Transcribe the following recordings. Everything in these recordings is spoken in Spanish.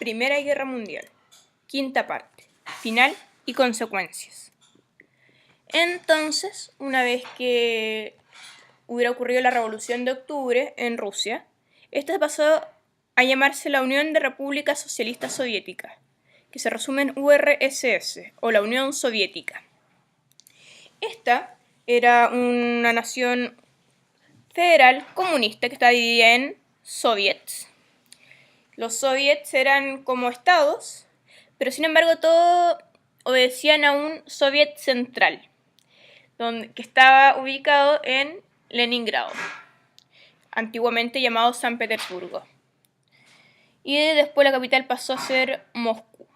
Primera Guerra Mundial. Quinta parte. Final y consecuencias. Entonces, una vez que hubiera ocurrido la Revolución de Octubre en Rusia, esta pasó a llamarse la Unión de Repúblicas Socialistas Soviéticas, que se resume en URSS, o la Unión Soviética. Esta era una nación federal comunista que estaba dividida en soviets. Los soviets eran como estados, pero sin embargo todos obedecían a un soviet central, que estaba ubicado en Leningrado, antiguamente llamado San Petersburgo. Y después la capital pasó a ser Moscú.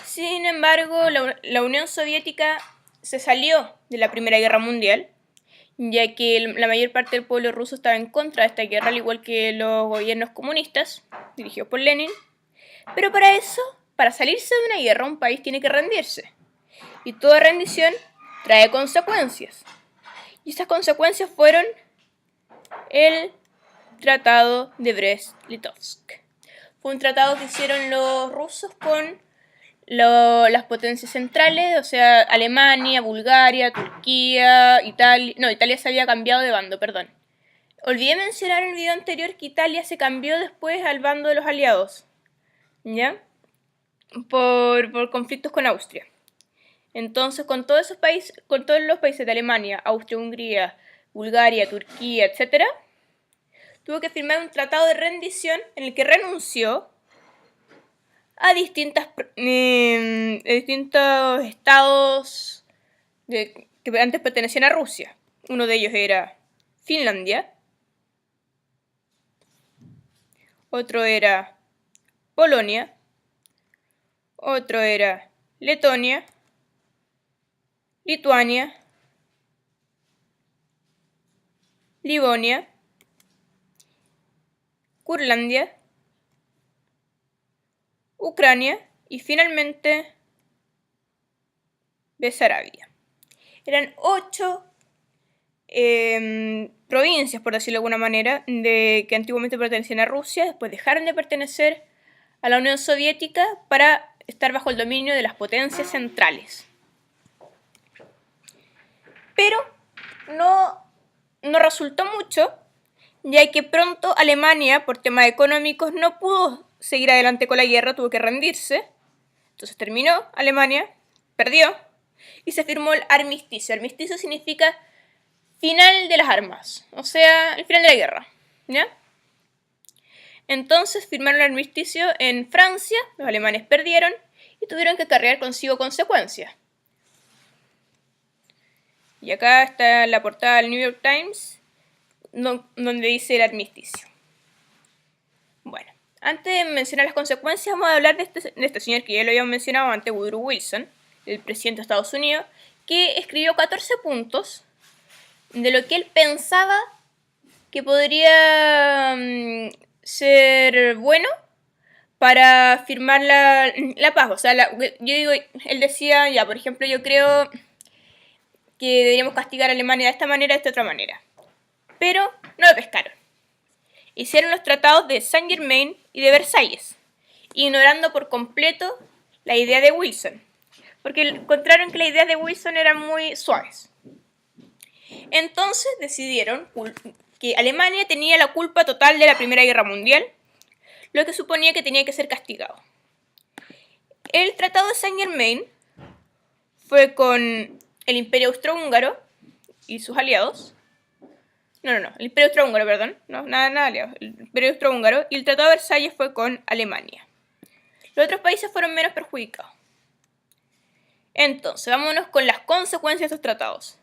Sin embargo, la Unión Soviética se salió de la Primera Guerra Mundial, ya que la mayor parte del pueblo ruso estaba en contra de esta guerra, al igual que los gobiernos comunistas, dirigidos por Lenin. Pero para eso, para salirse de una guerra, un país tiene que rendirse. Y toda rendición trae consecuencias. Y estas consecuencias fueron el Tratado de Brest-Litovsk. Fue un tratado que hicieron los rusos con las potencias centrales, o sea, Alemania, Bulgaria, Turquía, Italia. No, Italia se había cambiado de bando, perdón. Olvidé mencionar en el video anterior que Italia se cambió después al bando de los aliados, ¿ya? Por conflictos con Austria. Entonces, con todos los países de Alemania, Austria, Hungría, Bulgaria, Turquía, etc., tuvo que firmar un tratado de rendición en el que renunció a distintos estados que antes pertenecían a Rusia. Uno de ellos era Finlandia, otro era Polonia, otro era Letonia, Lituania, Livonia, Curlandia, Ucrania y finalmente Besarabia. Eran 8 provincias, por decirlo de alguna manera, que antiguamente pertenecían a Rusia, después dejaron de pertenecer a la Unión Soviética para estar bajo el dominio de las potencias centrales. Pero no resultó mucho, ya que pronto Alemania, por temas económicos, no pudo seguir adelante con la guerra, tuvo que rendirse. Entonces terminó Alemania, perdió, y se firmó el armisticio. Armisticio significa final de las armas, o sea, el final de la guerra, ¿ya? Entonces firmaron el armisticio en Francia, los alemanes perdieron y tuvieron que cargar consigo consecuencias. Y acá está la portada del New York Times, donde dice el armisticio. Bueno, antes de mencionar las consecuencias, vamos a hablar de este señor que ya lo habíamos mencionado antes, Woodrow Wilson, el presidente de Estados Unidos, que escribió 14 puntos de lo que él pensaba que podría ser bueno para firmar la paz. O sea, él decía, ya, por ejemplo, yo creo que deberíamos castigar a Alemania de esta manera, de esta otra manera. Pero no lo pescaron. Hicieron los tratados de Saint Germain y de Versalles, ignorando por completo la idea de Wilson, porque encontraron que las ideas de Wilson eran muy suaves. Entonces decidieron que Alemania tenía la culpa total de la Primera Guerra Mundial, lo que suponía que tenía que ser castigado. El Tratado de Saint Germain fue con el Imperio Austrohúngaro y sus aliados. El Imperio Austrohúngaro, perdón. No, nada aliados. El Imperio Austrohúngaro. Y el Tratado de Versalles fue con Alemania. Los otros países fueron menos perjudicados. Entonces, vámonos con las consecuencias de estos tratados.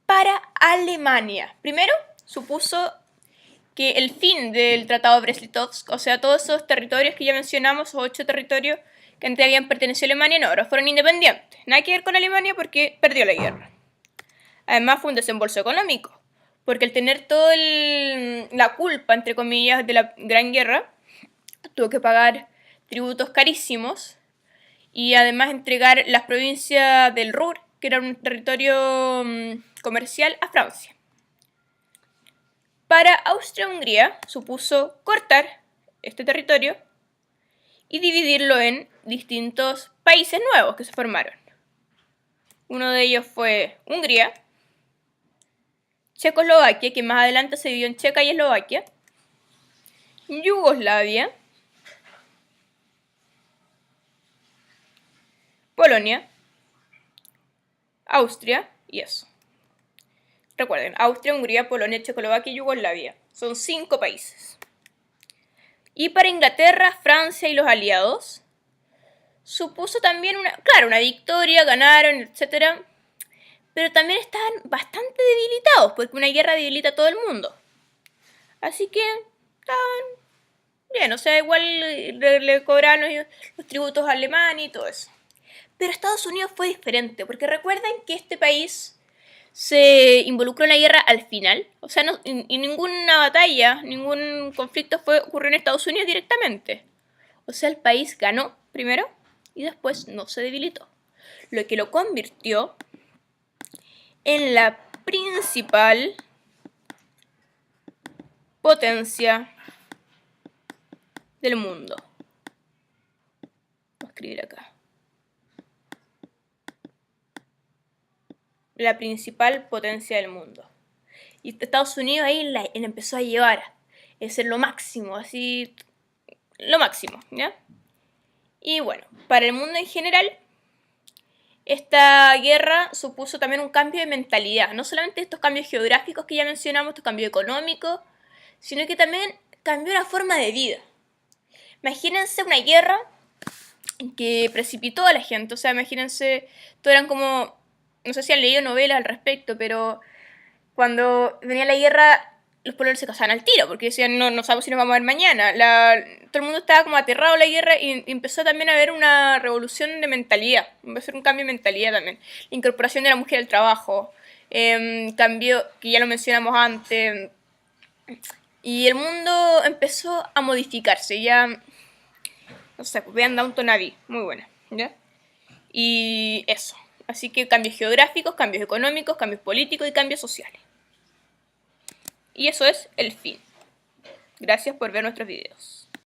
Para Alemania, primero, supuso que el fin del Tratado de Brest-Litovsk, o sea, todos esos territorios que ya mencionamos, esos 8 territorios que antes habían pertenecido a Alemania, no, ahora fueron independientes. Nada que ver con Alemania porque perdió la guerra. Además fue un desembolso económico, porque al tener toda la culpa, entre comillas, de la Gran Guerra, tuvo que pagar tributos carísimos y además entregar las provincias del Ruhr, que era un territorio comercial, a Francia. Para Austria-Hungría supuso cortar este territorio y dividirlo en distintos países nuevos que se formaron. Uno de ellos fue Hungría, Checoslovaquia, que más adelante se dividió en Checa y Eslovaquia, Yugoslavia, Polonia, Austria y eso. Recuerden, Austria, Hungría, Polonia, Checoslovaquia y Yugoslavia. Son 5 países. Y para Inglaterra, Francia y los aliados, supuso también una victoria, ganaron, etc. Pero también estaban bastante debilitados, porque una guerra debilita a todo el mundo. Así que estaban bien, o sea, igual le cobraban los tributos a Alemania y todo eso. Pero Estados Unidos fue diferente, porque recuerden que este país se involucró en la guerra al final. O sea, y ninguna batalla, ningún conflicto ocurrió en Estados Unidos directamente. O sea, el país ganó primero y después no se debilitó. Lo que lo convirtió en la principal potencia del mundo. Voy a escribir acá. La principal potencia del mundo. Y Estados Unidos ahí la empezó a llevar. Es ser lo máximo, así. Lo máximo, ¿ya? Y bueno, para el mundo en general, esta guerra supuso también un cambio de mentalidad. No solamente estos cambios geográficos que ya mencionamos, estos cambios económicos, sino que también cambió la forma de vida. Imagínense una guerra que precipitó a la gente. O sea, imagínense, todo eran como. No sé si han leído novelas al respecto, pero cuando venía la guerra, los pueblos se casaban al tiro, porque decían, no sabemos si nos vamos a ver mañana. Todo el mundo estaba como aterrado a la guerra y empezó también a haber una revolución de mentalidad. Empezó a ser un cambio de mentalidad también. La incorporación de la mujer al trabajo, cambio que ya lo mencionamos antes. Y el mundo empezó a modificarse. Ya, no sé, pues vean Downton Abbey, muy buena, ¿ya? Y eso. Así que cambios geográficos, cambios económicos, cambios políticos y cambios sociales. Y eso es el fin. Gracias por ver nuestros videos.